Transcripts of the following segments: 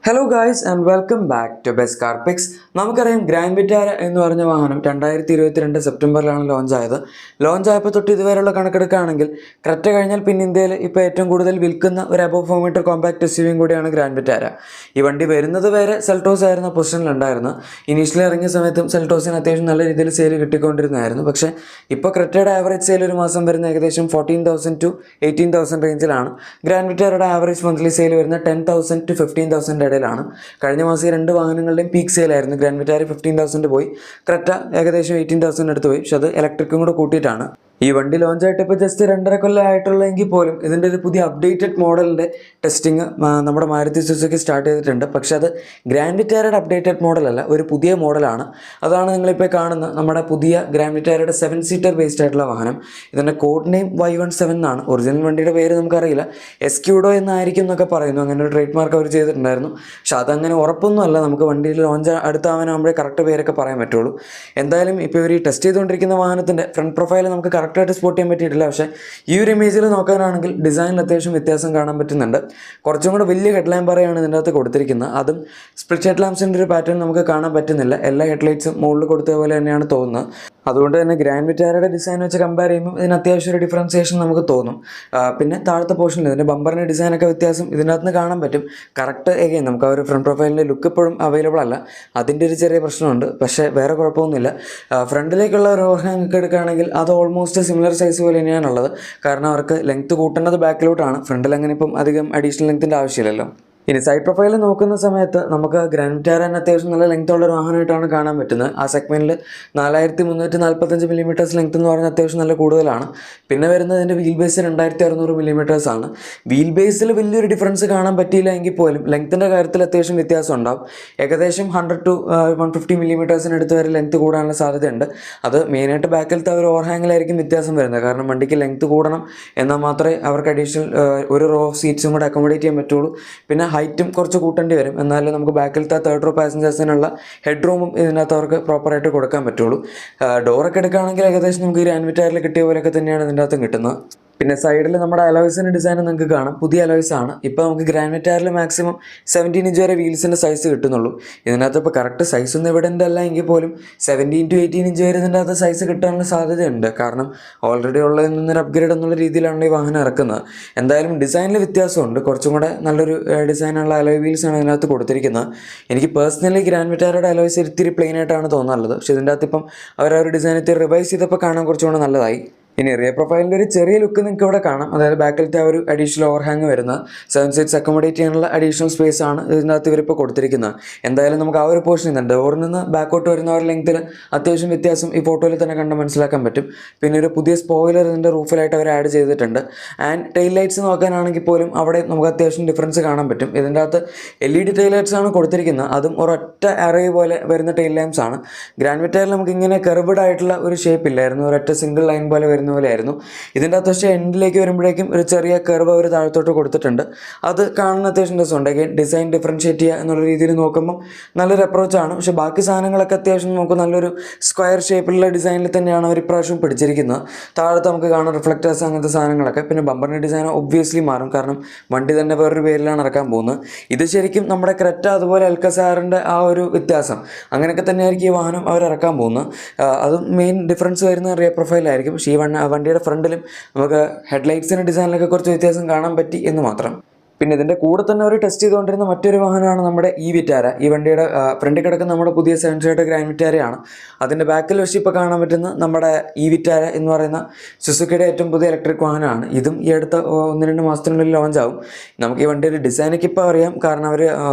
Hello guys and welcome back to best car pics. നമുക്കറിയാം Grand Vitara എന്ന് പറഞ്ഞ വാഹനം 2022 സെപ്റ്റംബറിലാണ് ലോഞ്ച് ആയപ്പോൾ തൊട്ട് ഇതുവരെയുള്ള കണക്കെടുക്കുകയാണെങ്കിൽ ക്രെറ്റ കഴിഞ്ഞാൽ പിന്നെ ഇന്ത്യയിൽ ഇപ്പോൾ ഏറ്റവും കൂടുതൽ വിൽക്കുന്ന ഒരു above 4 metre compact S U വിയും കൂടിയാണ് ഗ്രാൻഡ് വിറ്റാര. ഈ വണ്ടി വരുന്നത് വരെ സെൽട്ടോസ് ആയിരുന്ന പൊസിഷനിലുണ്ടായിരുന്നു. ഇനീഷ്യലി ഇറങ്ങിയ സമയത്തും സെൽട്ടോസിന് അത്യാവശ്യം നല്ല രീതിയിൽ സെയിൽ കിട്ടിക്കൊണ്ടിരുന്നതായിരുന്നു. പക്ഷേ ഇപ്പോൾ ക്രെറ്റയുടെ ആവറേജ് സെയിൽ ഒരു മാസം വരുന്ന ഏകദേശം 14,000 to 18,000 റേഞ്ചിലാണ്. ഗ്രാൻഡ് വിറ്റാരയുടെ ആവറേജ് മന്ത്ലി സെയിൽ വരുന്ന 10,000 to 15,000 ഇടയിലാണ്. കഴിഞ്ഞ മാസം ഈ രണ്ട് വാഹനങ്ങളുടെയും പീക്ക് സെയിലായിരുന്നു. ഗ്രാൻഡ് വിറ്റാര 15,000 പോയി, ക്രെറ്റ ഏകദേശം 18,000 അടുത്ത് പോയി. പക്ഷെ അത് ഇലക്ട്രിക്കും കൂടെ കൂട്ടിയിട്ടാണ്. ഈ വണ്ടി ലോഞ്ച് ആയിട്ട് ഇപ്പോൾ ജസ്റ്റ് 2.5 കൊല്ലം ആയിട്ടുള്ളെങ്കിൽ പോലും ഇതിൻ്റെ ഒരു പുതിയ അപ്ഡേറ്റഡ് മോഡലിൻ്റെ ടെസ്റ്റിംഗ് നമ്മുടെ മാരുതി സുസുക്കി സ്റ്റാർട്ട് ചെയ്തിട്ടുണ്ട്. പക്ഷെ അത് ഗ്രാൻഡ് വിറ്റാരയുടെ അപ്ഡേറ്റഡ് മോഡലല്ല, ഒരു പുതിയ മോഡലാണ്. അതാണ് നിങ്ങളിപ്പോൾ കാണുന്ന നമ്മുടെ പുതിയ ഗ്രാൻഡ് വിറ്റാരയുടെ 7 സീറ്റർ ബേസ്ഡ് ആയിട്ടുള്ള വാഹനം. ഇതിൻ്റെ കോഡ് നെയിം Y17 എന്നാണ്. ഒറിജിനൽ വണ്ടിയുടെ പേര് നമുക്കറിയില്ല, എസ്ക്യൂഡോ എന്നായിരിക്കും എന്നൊക്കെ പറയുന്നു. അങ്ങനെ ഒരു ട്രേഡ് മാർക്ക് അവർ ചെയ്തിട്ടുണ്ടായിരുന്നു. പക്ഷെ അതങ്ങനെ ഉറപ്പൊന്നുമല്ല. നമുക്ക് വണ്ടിയിൽ ലോഞ്ച് അടുത്താവാനാകുമ്പോഴേ കറക്റ്റ് പേരൊക്കെ പറയാൻ പറ്റുള്ളൂ. എന്തായാലും ഇപ്പോൾ ഇവർ ഈ ടെസ്റ്റ് ചെയ്തുകൊണ്ടിരിക്കുന്ന വാഹനത്തിൻ്റെ ഫ്രണ്ട് പ്രൊഫൈൽ നമുക്ക് കറക്റ്റായിട്ട് സ്പോട്ട് ചെയ്യാൻ പറ്റിയിട്ടില്ല. പക്ഷേ ഈ ഒരു ഇമേജിൽ നോക്കാനാണെങ്കിൽ ഡിസൈനിൽ അത്യാവശ്യം വ്യത്യാസം കാണാൻ പറ്റുന്നുണ്ട്. കുറച്ചും കൂടെ വലിയ ഹെഡ് ലാമ്പ് പറയാണ് ഇതിൻ്റെ അകത്ത് കൊടുത്തിരിക്കുന്നത്. അതും സ്പ്ലിറ്റ് ഹെഡ് ലാമ്പ്സിൻ്റെ ഒരു പാറ്റേൺ നമുക്ക് കാണാൻ പറ്റുന്നില്ല. എല്ലാ ഹെഡ്ലൈറ്റ്സും മുകളിൽ കൊടുത്ത പോലെ തന്നെയാണ് തോന്നുന്നത്. അതുകൊണ്ട് തന്നെ ഗ്രാൻഡ് വിറ്റാരയുടെ ഡിസൈൻ വെച്ച് കമ്പയർ ചെയ്യുമ്പോൾ ഇതിന് അത്യാവശ്യം ഒരു ഡിഫറൻസിയേഷൻ നമുക്ക് തോന്നും. പിന്നെ താഴത്തെ പോർഷനിൽ ഇതിൻ്റെ ബമ്പറിൻ്റെ ഡിസൈനൊക്കെ വ്യത്യാസം ഇതിൻ്റെ അകത്ത് കാണാൻ പറ്റും. കറക്റ്റ് എഗെയിൻ നമുക്ക് ആ ഒരു ഫ്രണ്ട് പ്രൊഫൈലിൻ്റെ ലുക്ക് ഇപ്പോഴും അവൈലബിൾ അല്ല. അതിൻ്റെ ഒരു ചെറിയ പ്രശ്നമുണ്ട്. പക്ഷേ വേറെ കുഴപ്പമൊന്നുമില്ല. ഫ്രണ്ടിലേക്കുള്ള ഒരു ഓവർഹാങ് ഒക്കെ എടുക്കുകയാണെങ്കിൽ അത് ഓൾമോസ്റ്റ് സിമിലർ സൈസ് പോലെ തന്നെയാണുള്ളത്. കാരണം അവർക്ക് ലെങ്ത്ത് കൂട്ടേണ്ടത് ബാക്കിലോട്ടാണ്. ഫ്രണ്ടിൽ അങ്ങനെ ഇപ്പം അധികം അഡീഷണൽ ലെങ്ത്തിൻ്റെ ആവശ്യമില്ലല്ലോ. ഇനി സൈഡ് പ്രൊഫൈൽ നോക്കുന്ന സമയത്ത് നമുക്ക് ഗ്രാൻഡ് വിറ്റാര അത്യാവശ്യം നല്ല ലെങ്ത് ഉള്ള ഒരു വാഹനമായിട്ടാണ് കാണാൻ പറ്റുന്നത്. ആ സെഗ്മെൻറ്റിൽ 4345 മില്ലിമീറ്റേഴ്സ് ലെങ്ത് എന്ന് പറഞ്ഞാൽ അത്യാവശ്യം നല്ല കൂടുതലാണ്. പിന്നെ വരുന്നതിൻ്റെ വീൽ ബേസ് 2600 മില്ലിമീറ്റേഴ്സ് ആണ്. വീൽ ബേസിൽ വലിയൊരു ഡിഫറൻസ് കാണാൻ പറ്റിയില്ല എങ്കിൽ പോലും ലെങ്ത്തിൻ്റെ കാര്യത്തിൽ അത്യാവശ്യം വ്യത്യാസം ഉണ്ടാവും. ഏകദേശം 100 to 150 മില്ലിമീറ്റേഴ്സിനടുത്ത് വരെ ലെങ്ത് കൂടാനുള്ള സാധ്യതയുണ്ട്. അത് മെയിനായിട്ട് ബാക്കിലത്തെ ഒരു ഓവർഹാങ്ങിലായിരിക്കും വ്യത്യാസം വരുന്നത്. കാരണം വണ്ടിക്ക് ലെങ്ത് കൂടണം എന്നാൽ മാത്രമേ അവർക്ക് അഡീഷണൽ ഒരു റോ ഓഫ് സീറ്റ്സും കൂടെ അക്കോമഡേറ്റ് ചെയ്യാൻ പറ്റുള്ളൂ. പിന്നെ ഹൈറ്റും കുറച്ച് കൂട്ടേണ്ടി വരും. എന്നാലും നമുക്ക് ബാക്കിലത്തെ തേർഡ് റോ പാസഞ്ചേഴ്സിനുള്ള ഹെഡ് റൂമും ഇതിനകത്ത് അവർക്ക് പ്രോപ്പറായിട്ട് കൊടുക്കാൻ പറ്റുള്ളൂ. ഡോറൊക്കെ എടുക്കുകയാണെങ്കിൽ ഏകദേശം നമുക്ക് ഈ ഗ്രാൻഡ് വിറ്റാരയിൽ കിട്ടിയ പോലെയൊക്കെ തന്നെയാണ് ഇതിൻ്റെ അകത്തും കിട്ടുന്നത്. പിന്നെ സൈഡിൽ നമ്മുടെ അലോയ്സിൻ്റെ ഡിസൈൻ നിങ്ങൾക്ക് കാണാം. പുതിയ അലോയ്സ് ആണ്. ഇപ്പോൾ നമുക്ക് ഗ്രാൻഡ് വിറ്റാരയിൽ മാക്സിമം 17 ഇഞ്ച് വരെ വീൽസിൻ്റെ സൈസ് കിട്ടുന്നുള്ളൂ. ഇതിനകത്ത് ഇപ്പോൾ കറക്റ്റ് സൈസ് ഒന്നും എവിഡൻ്റ് അല്ല എങ്കിൽ പോലും 17 to 18 ഇഞ്ച് വരെ ഇതിൻ്റെ അകത്ത് സൈസ് കിട്ടാനുള്ള സാധ്യതയുണ്ട്. കാരണം ഓൾറെഡി ഉള്ളതിൽ നിന്നൊരു അപ്ഗ്രേഡ് എന്നുള്ള രീതിയിലാണ് ഈ വാഹനം ഇറക്കുന്നത്. എന്തായാലും ഡിസൈനിൽ വ്യത്യാസമുണ്ട്. കുറച്ചും കൂടെ നല്ലൊരു ഡിസൈനുള്ള അലോയ് വീൽസാണ് ഇതിനകത്ത് കൊടുത്തിരിക്കുന്നത്. എനിക്ക് പേഴ്സണലി ഗ്രാൻഡ് വിറ്റാരയുടെ അലോയ്സ് ഇത്തിരി പ്ലെയിൻ ആയിട്ടാണ് തോന്നാറുള്ളത്. പക്ഷേ ഇതിൻ്റെ അകത്ത് ഇപ്പം അവർ ആ ഒരു ഡിസൈൻ ഇത്തിരി റിവൈസ് ചെയ്തപ്പോൾ കാണാൻ കുറച്ചുകൂടെ നല്ലതായി. ഇനി റിയർ പ്രൊഫൈലിൻ്റെ ഒരു ചെറിയ ലുക്ക് നിങ്ങൾക്ക് ഇവിടെ കാണാം. അതായത് ബാക്കിലത്തെ ഒരു അഡീഷണൽ ഓവർഹാങ് വരുന്ന 7 സീറ്റ്സ് അക്കോമഡേറ്റ് ചെയ്യാനുള്ള അഡീഷണൽ സ്പേസ് ആണ് ഇതിനകത്ത് ഇവരിപ്പോൾ കൊടുത്തിരിക്കുന്നത്. എന്തായാലും നമുക്ക് ആ ഒരു പോർഷനിൽ നിന്ന് ഡോറിൽ നിന്ന് ബാക്കോട്ട് വരുന്ന ഒരു ലെങ്ത്തിൽ അത്യാവശ്യം വ്യത്യാസം ഈ ഫോട്ടോയിൽ തന്നെ കണ്ട് മനസ്സിലാക്കാൻ പറ്റും. പിന്നെ ഒരു പുതിയ സ്പോയിലർ ഇതിൻ്റെ റൂഫിലായിട്ട് അവർ ആഡ് ചെയ്തിട്ടുണ്ട്. ആൻഡ് ടെയിൽ ലൈറ്റ്സ് നോക്കാനാണെങ്കിൽ പോലും അവിടെ നമുക്ക് അത്യാവശ്യം ഡിഫറൻസ് കാണാൻ പറ്റും. ഇതിൻ്റെ അകത്ത് LED ടെയിൽ ലൈറ്റ്സ് ആണ് കൊടുത്തിരിക്കുന്നത്. അതും ഒരൊറ്റ അറേ പോലെ വരുന്ന ടെയിൽ ലാംപ്സ് ആണ്. ഗ്രാൻഡ് വിറ്റാരയിൽ നമുക്ക് ഇങ്ങനെ കർവ്ഡ് ആയിട്ടുള്ള ഒരു ഷേപ്പ് ഇല്ലായിരുന്നു. ഒരൊറ്റ സിംഗിൾ ലൈൻ പോലെ വരുന്ന പോലെയായിരുന്നു. ഇതിൻ്റെ അകത്ത് പക്ഷേ എൻഡിലേക്ക് വരുമ്പോഴേക്കും ഒരു ചെറിയ കർവ് അവർ താഴത്തോട്ട് കൊടുത്തിട്ടുണ്ട്. അത് കാണുന്ന അത്യാവശ്യം രസമുണ്ട്. അഗൈൻ ഡിസൈൻ ഡിഫറൻഷ്യേറ്റ് ചെയ്യുക എന്നുള്ള രീതിയിൽ നോക്കുമ്പോൾ നല്ലൊരു അപ്രോച്ചാണ്. പക്ഷേ ബാക്കി സാധനങ്ങളൊക്കെ അത്യാവശ്യം നമുക്ക് നല്ലൊരു സ്ക്വയർ ഷേപ്പിലുള്ള ഡിസൈനിൽ തന്നെയാണ് അവർ ഇപ്രാവശ്യം പിടിച്ചിരിക്കുന്നത്. താഴത്ത് നമുക്ക് കാണാം റിഫ്ലക്റ്റേഴ്സ് അങ്ങനത്തെ സാധനങ്ങളൊക്കെ. പിന്നെ ബമ്പറിൻ്റെ ഡിസൈൻ ഒബ്വിയസ്ലി മാറും. കാരണം വണ്ടി തന്നെ വേറൊരു പേരിലാണ് ഇറക്കാൻ പോകുന്നത്. ഇത് ശരിക്കും നമ്മുടെ ക്രെറ്റ അതുപോലെ എൽക്കസാറിൻ്റെ ആ ഒരു വ്യത്യാസം അങ്ങനെയൊക്കെ തന്നെയായിരിക്കും ഈ വാഹനം അവർ ഇറക്കാൻ പോകുന്നത്. അതും മെയിൻ ഡിഫറൻസ് വരുന്ന റിയർ പ്രൊഫൈലായിരിക്കും. പക്ഷേ ഈ വണ്ടിയുടെ ഫ്രണ്ടിലും നമുക്ക് ഹെഡ്ലൈറ്റ്സിൻ്റെ ഡിസൈനിലൊക്കെ കുറച്ച് വ്യത്യാസം കാണാൻ പറ്റി എന്ന് മാത്രം. പിന്നെ ഇതിൻ്റെ കൂടെ തന്നെ അവർ ടെസ്റ്റ് ചെയ്തുകൊണ്ടിരുന്ന മറ്റൊരു വാഹനമാണ് നമ്മുടെ ഈ വിറ്റാര. ഈ വണ്ടിയുടെ ഫ്രണ്ടിൽ കിടക്കുന്ന നമ്മുടെ പുതിയ 7 സീറ്റർ ഗ്രാൻഡ് വിറ്റാരയാണ്. അതിൻ്റെ ബാക്കിൽ വെച്ച് ഇപ്പോൾ കാണാൻ പറ്റുന്ന നമ്മുടെ ഈ വിറ്റാര എന്ന് പറയുന്ന സുസുക്കിയുടെ ഏറ്റവും പുതിയ ഇലക്ട്രിക് വാഹനമാണ്. ഇതും ഈ അടുത്ത 1-2 മാസത്തിനുള്ളിൽ ലോഞ്ച് ആവും. നമുക്ക് ഈ വണ്ടിയുടെ ഡിസൈനൊക്കെ ഇപ്പോൾ അറിയാം. കാരണം അവർ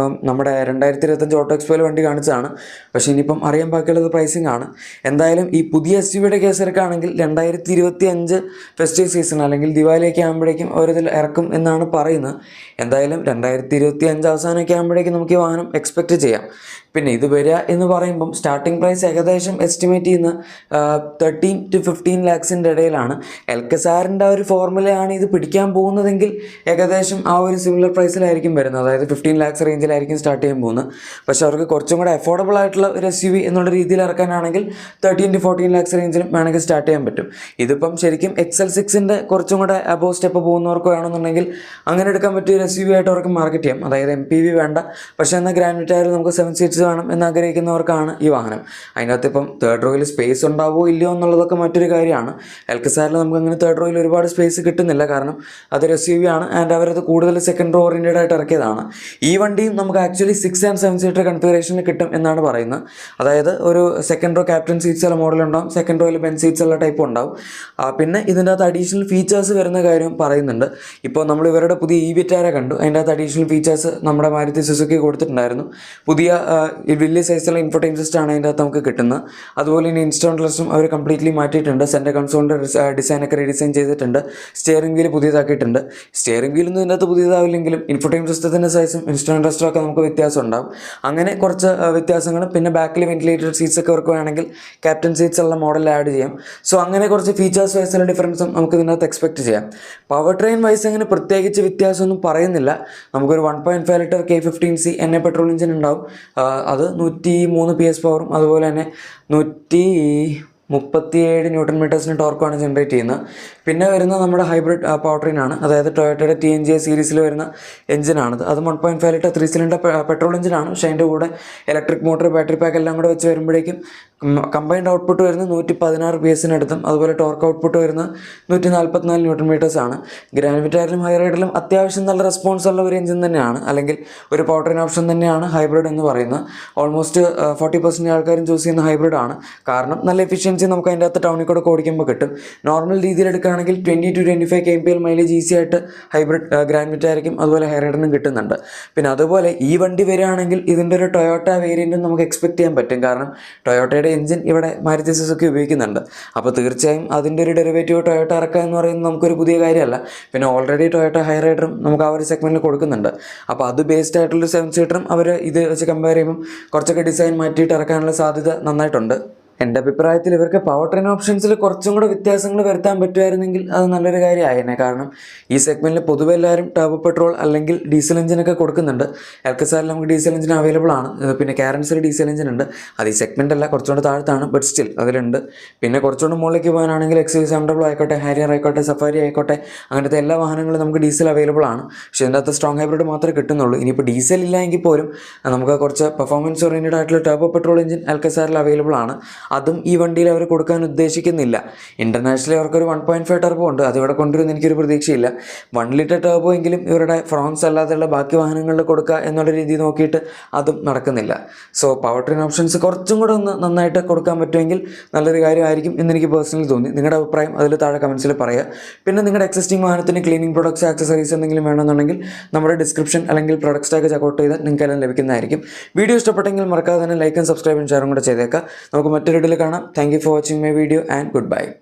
നമ്മുടെ 2025 ഓട്ടോ എക്സ്പോയിൽ വണ്ടി കാണിച്ചതാണ്. പക്ഷേ ഇനിയിപ്പം അറിയാൻ ബാക്കിയുള്ളത് പ്രൈസിങ് ആണ്. എന്തായാലും ഈ പുതിയ SUV കേസ് എടുക്കുകയാണെങ്കിൽ 2025 ഫെസ്റ്റീവ് സീസൺ അല്ലെങ്കിൽ ദിവാലിയൊക്കെ ആകുമ്പോഴേക്കും അവരിതിൽ ഇറക്കും എന്നാണ് പറയുന്നത്. എന്തായാലും 2025 അവസാനമൊക്കെ ആകുമ്പോഴേക്കും നമുക്ക് ഈ വാഹനം എക്സ്പെക്റ്റ് ചെയ്യാം. പിന്നെ ഇത് വരിക എന്ന് പറയുമ്പം സ്റ്റാർട്ടിംഗ് പ്രൈസ് ഏകദേശം എസ്റ്റിമേറ്റ് ചെയ്യുന്ന 13 to 15 ലാക്സിൻ്റെ ഇടയിലാണ്. എൽക്കസാറിൻ്റെ ഒരു ഫോർമുലയാണ് ഇത് പിടിക്കാൻ പോകുന്നതെങ്കിൽ ഏകദേശം ആ ഒരു സിമിലർ പ്രൈസിലായിരിക്കും വരുന്നത്. അതായത് 15 ലാക്സ് റേഞ്ചിലായിരിക്കും സ്റ്റാർട്ട് ചെയ്യാൻ പോകുന്നത്. പക്ഷേ അവർക്ക് കുറച്ചും കൂടെ അഫോർഡബിൾ ആയിട്ടുള്ള ഒരു SUV എന്നുള്ള രീതിയിൽ ഇറക്കാനാണെങ്കിൽ 13 to 14 ലാക്സ് റേഞ്ചിലും വേണമെങ്കിൽ സ്റ്റാർട്ട് ചെയ്യാൻ പറ്റും. ഇതിപ്പം ശരിക്കും XL6ൻ്റെ കുറച്ചും കൂടെ അബോവ് സ്റ്റെപ്പ് പോകുന്നവർക്ക് വേണമെന്നുണ്ടെങ്കിൽ അങ്ങനെ എടുക്കാൻ പറ്റിയ എസ് യു വി ആയിട്ട് അവർക്ക് മാർക്കറ്റ് ചെയ്യാം. അതായത് MPV വേണ്ട, പക്ഷേ എന്നാൽ ഗ്രാൻഡ് വിറ്റാര നമുക്ക് 7 സീറ്റ്സ് വേണം എന്നാഗ്രഹിക്കുന്നവർക്കാണ് ഈ വാഹനം. അതിനകത്ത് ഇപ്പം തേർഡ് റോയിൽ സ്പേസ് ഉണ്ടാവുമോ ഇല്ലയോ എന്നുള്ളതൊക്കെ മറ്റൊരു കാര്യമാണ്. എൽക്കസാറിൽ നമുക്ക് അങ്ങനെ തേർഡ് റോയിൽ ഒരുപാട് സ്പേസ് കിട്ടുന്നില്ല, കാരണം അതൊരു SUV ആണ് ആൻഡ് അവരത് കൂടുതൽ സെക്കൻഡ് റോ ഓറിയൻറ്റഡ് ആയിട്ട് ഇറക്കിയതാണ്. ഈ വണ്ടിയും നമുക്ക് ആക്ച്വലി 6 and 7 സീറ്റർ കൺഫിഗറേഷനിൽ കിട്ടും എന്നാണ് പറയുന്നത്. അതായത് ഒരു സെക്കൻഡ് റോ ക്യാപ്റ്റൻ സീറ്റ്സ് ഉള്ള മോഡൽ ഉണ്ടാവും, സെക്കൻഡ് റോയിൽ ബെൻ സീറ്റ്സ് ഉള്ള ടൈപ്പ് ഉണ്ടാവും. പിന്നെ ഇതിൻ്റെ അകത്ത് അഡീഷണൽ ഫീച്ചേഴ്സ് വരുന്ന കാര്യം പറയുന്നുണ്ട്. ഇപ്പോൾ നമ്മൾ ഇവരുടെ പുതിയ വിറ്റാര കണ്ടു, അതിൻ്റെ അകത്ത് അഡീഷണൽ ഫീച്ചേഴ്സ് നമ്മുടെ മാരുതി സുസുക്കി കൊടുത്തിട്ടുണ്ടായിരുന്നു. പുതിയ വലിയ സൈസുള്ള ഇൻഫോർടൈൻ സിസ്റ്റം ആണ് അതിൻ്റെ അകത്ത് നമുക്ക് കിട്ടുന്നത്. അതുപോലെ ഇനി ഇൻസ്റ്റോൺ ക്ലസ്റ്ററും അവർ കംപ്ലീറ്റ്ലി മാറ്റിയിട്ടുണ്ട്. സെൻറ്റർ കൺസോളിൻ്റെ ഡിസൈനൊക്കെ റീഡിസൈൻ ചെയ്തിട്ടുണ്ട്. സ്റ്റിയറിംഗ് വീൽ പുതിയതാക്കിയിട്ടുണ്ട്. സ്റ്റിയറിംഗ് വീലൊന്നും ഇതിൻ്റെ അകത്ത് പുതിയതാവില്ലെങ്കിലും ഇൻഫോർടൈൻ സിസ്റ്റത്തിൻ്റെ സൈസും ഇൻസ്റ്റോൺ ക്ലസ്റ്ററും ഒക്കെ നമുക്ക് വ്യത്യാസം ഉണ്ടാവും. അങ്ങനെ കുറച്ച് വ്യത്യാസങ്ങളും, പിന്നെ ബാക്കിൽ വെന്റിലേറ്റഡ് സീറ്റ്സ് ഒക്കെ അവർക്ക് വേണമെങ്കിൽ ക്യാപ്റ്റൻ സീറ്റ്സ് ഉള്ള മോഡൽ ആഡ് ചെയ്യാം. സോ അങ്ങനെ കുറച്ച് ഫീച്ചേഴ്സ് വൈസുള്ള ഡിഫറൻസും നമുക്ക് ഇതിനകത്ത് എക്സ്പെക്ട് ചെയ്യാം. പവർ ട്രെയിൻ വൈസ് അങ്ങനെ പ്രത്യേകിച്ച് വ്യത്യാസമൊന്നും പറയുന്നില്ല. നമുക്കൊരു 1.5 litre K15C NA petrol engine ഉണ്ടാവും. അത് 103 PS പവറും അതുപോലെ തന്നെ 137 ന്യൂട്ടൺ മീറ്റേഴ്സിന് ടോർക്കാണ് ജനറേറ്റ് ചെയ്യുന്നത്. പിന്നെ വരുന്ന നമ്മുടെ ഹൈബ്രിഡ് പവർ ട്രെയിൻ ആണ്. അതായത് ടൊയോട്ടയുടെ TNGA സീരീസിൽ വരുന്ന എഞ്ചിനാണത്. അത് 1.5 ലിറ്റർ 3 സിലിണ്ടർ പെട്രോൾ എഞ്ചിനാണ്. പക്ഷേ അതിൻ്റെ കൂടെ ഇലക്ട്രിക് മോട്ടർ, ബാറ്ററി പാക്ക് എല്ലാം കൂടെ വെച്ച് വരുമ്പോഴേക്കും കമ്പൈൻഡ് ഔട്ട്പുട്ട് വരുന്നത് 116 PS-നടുത്തും അതുപോലെ ടോർക്ക് ഔട്ട്പുട്ട് വരുന്നത് 144 ന്യൂട്ടൺ മീറ്റേഴ്സ് ആണ്. ഗ്രാൻഡ് വിറ്റാരിലും ഹൈറൈഡിലും അത്യാവശ്യം നല്ല റെസ്പോൺസ് ഉള്ള ഒരു എഞ്ചിൻ തന്നെയാണ്, അല്ലെങ്കിൽ ഒരു പവർ ട്രെയിൻ ഓപ്ഷൻ തന്നെയാണ് ഹൈബ്രിഡ് എന്ന് പറയുന്നത്. ഓൾമോസ്റ്റ് 40% ആൾക്കാരും ചൂസ് ചെയ്യുന്ന ഹൈബ്രിഡ് ആണ്. കാരണം നല്ല എഫിഷ്യൻസി നമുക്ക് അതിൻ്റെ അകത്ത് ടൗണിൽ കൂടെ ഓടിക്കുമ്പോൾ കിട്ടും. നോർമൽ രീതിയിൽ എടുക്കുകയാണെങ്കിൽ 20 to 25 kmpl മൈലേജ് ഈസി ആയിട്ട് ഹൈബ്രിഡ് ഗ്രാൻഡ് വിറ്റാരയ്ക്കും അതുപോലെ ഹൈറൈഡിനും കിട്ടുന്നുണ്ട്. പിന്നെ അതുപോലെ ഈ വണ്ടി വരികയാണെങ്കിൽ ഇതിൻ്റെ ഒരു ടൊയോട്ട വേരിയൻറ്റും നമുക്ക് എക്സ്പെക്ട് ചെയ്യാൻ പറ്റും. കാരണം ടൊയോട്ടയുടെ എഞ്ചിൻ ഇവിടെ മാരുതി സുസുക്കി ഉപയോഗിക്കുന്നുണ്ട്. അപ്പോൾ തീർച്ചയായും അതിൻ്റെ ഒരു ഡെറിവേറ്റീവ് ടൊയോട്ട ഇറക്കുക എന്ന് പറയുന്നത് നമുക്കൊരു പുതിയ കാര്യമല്ല. പിന്നെ ഓൾറെഡി ടൊയോട്ട ഹൈറൈഡറും നമുക്ക് ആ ഒരു സെഗ്മെൻറ്റിൽ കൊടുക്കുന്നുണ്ട്. അപ്പോൾ അത് ബേസ്ഡ് ആയിട്ടുള്ള 7 സീറ്ററും അവർ ഇത് വെച്ച് കമ്പയർ ചെയ്യുമ്പം കുറച്ചൊക്കെ ഡിസൈൻ മാറ്റിയിട്ട് ഇറക്കാനുള്ള സാധ്യത നന്നായിട്ടുണ്ട്. എൻ്റെ അഭിപ്രായത്തിൽ ഇവർക്ക് പവർ ട്രെയിൻ ഓപ്ഷൻസിൽ കുറച്ചും കൂടെ വ്യത്യാസങ്ങൾ വരുത്താൻ പറ്റുമായിരുന്നെങ്കിൽ അത് നല്ലൊരു കാര്യമായേനെ. കാരണം ഈ സെഗ്മെൻറ്റിൽ പൊതുവെ എല്ലാവരും ടർബോ പെട്രോൾ അല്ലെങ്കിൽ ഡീസൽ എഞ്ചിനൊക്കെ കൊടുക്കുന്നുണ്ട്. എൽക്കസാറിൽ നമുക്ക് ഡീസൽ എഞ്ചിൻ അവൈലബിൾ ആണ്. പിന്നെ കാരൻസിൽ ഡീസൽ എഞ്ചിൻ ഉണ്ട്. അത് ഈ സെഗ്മെൻ്റ് അല്ല, കുറച്ചുകൂടെ താഴത്താണ്, ബട്ട് സ്റ്റിൽ അതിലുണ്ട്. പിന്നെ കുറച്ചുകൂടെ മുകളിലേക്ക് പോകാനാണെങ്കിൽ XUV700 ആയിക്കോട്ടെ, ഹാരിയർ ആയിക്കോട്ടെ, സഫാരി ആയിക്കോട്ടെ, അങ്ങനത്തെ എല്ലാ വാഹനങ്ങളും നമുക്ക് ഡീസൽ അവൈലബിൾ ആണ്. പക്ഷേ ഇതിൻ്റെ അകത്ത് സ്ട്രോങ് ഹൈബ്രിഡ് മാത്രമേ കിട്ടുന്നുള്ളൂ. ഇനിയിപ്പോൾ ഡീസൽ ഇല്ല എങ്കിൽ പോലും നമുക്ക് കുറച്ച് പെർഫോമൻസ് ഓറിയൻറ്റഡ് ആയിട്ടുള്ള ടർബോ പെട്രോൾ എഞ്ചിൻ എൽക്കസാറിൽ അവൈലബിൾ ആണ്. അതും ഈ വണ്ടിയിൽ അവർ കൊടുക്കാൻ ഉദ്ദേശിക്കുന്നില്ല. ഇൻ്റർനാഷണലി അവർക്കൊരു 1.5 ടർബോ ഉണ്ട്, അതിവിടെ കൊണ്ടുവരുന്ന എനിക്കൊരു പ്രതീക്ഷയില്ല. 1 ലിറ്റർ ടർബോ എങ്കിലും ഇവരുടെ ഫ്രോൺസ് അല്ലാതെയുള്ള ബാക്കി വാഹനങ്ങളിൽ കൊടുക്കുക എന്നുള്ള രീതി നോക്കിയിട്ട് അതും നടക്കുന്നില്ല. സോ പവർ ട്രെയിൻ ഓപ്ഷൻസ് കുറച്ചും കൂടെ ഒന്ന് നന്നായിട്ട് കൊടുക്കാൻ പറ്റുമെങ്കിൽ നല്ലൊരു കാര്യമായിരിക്കും എന്നെനിക്ക് പേഴ്സണലി തോന്നി. നിങ്ങളുടെ അഭിപ്രായം അതിൽ താഴെ കമൻസിൽ പറയുക. പിന്നെ നിങ്ങളുടെ എക്സിസ്റ്റിംഗ് വാഹനത്തിന് ക്ലീനിങ് പ്രൊഡക്ട്സ്, ആക്സസറീസ് എന്തെങ്കിലും വേണമെന്നുണ്ടെങ്കിൽ നമ്മുടെ ഡിസ്ക്രിപ്ഷൻ അല്ലെങ്കിൽ പ്രൊഡക്ട്സ് ടാഗ് ചെക്കൗട്ട് ചെയ്താൽ നിങ്ങൾക്ക് എല്ലാം ലഭിക്കുന്നതായിരിക്കും. വീഡിയോ ഇഷ്ടപ്പെട്ടെങ്കിൽ മറക്കാതെ തന്നെ ലൈക്കും സബ്സ്ക്രൈബും ഷെയറും കൂടെ ചെയ്തേക്കാം. നമുക്ക് മറ്റൊരു വീഡിയോയിൽ കാണാം. Thank you for watching my video and goodbye.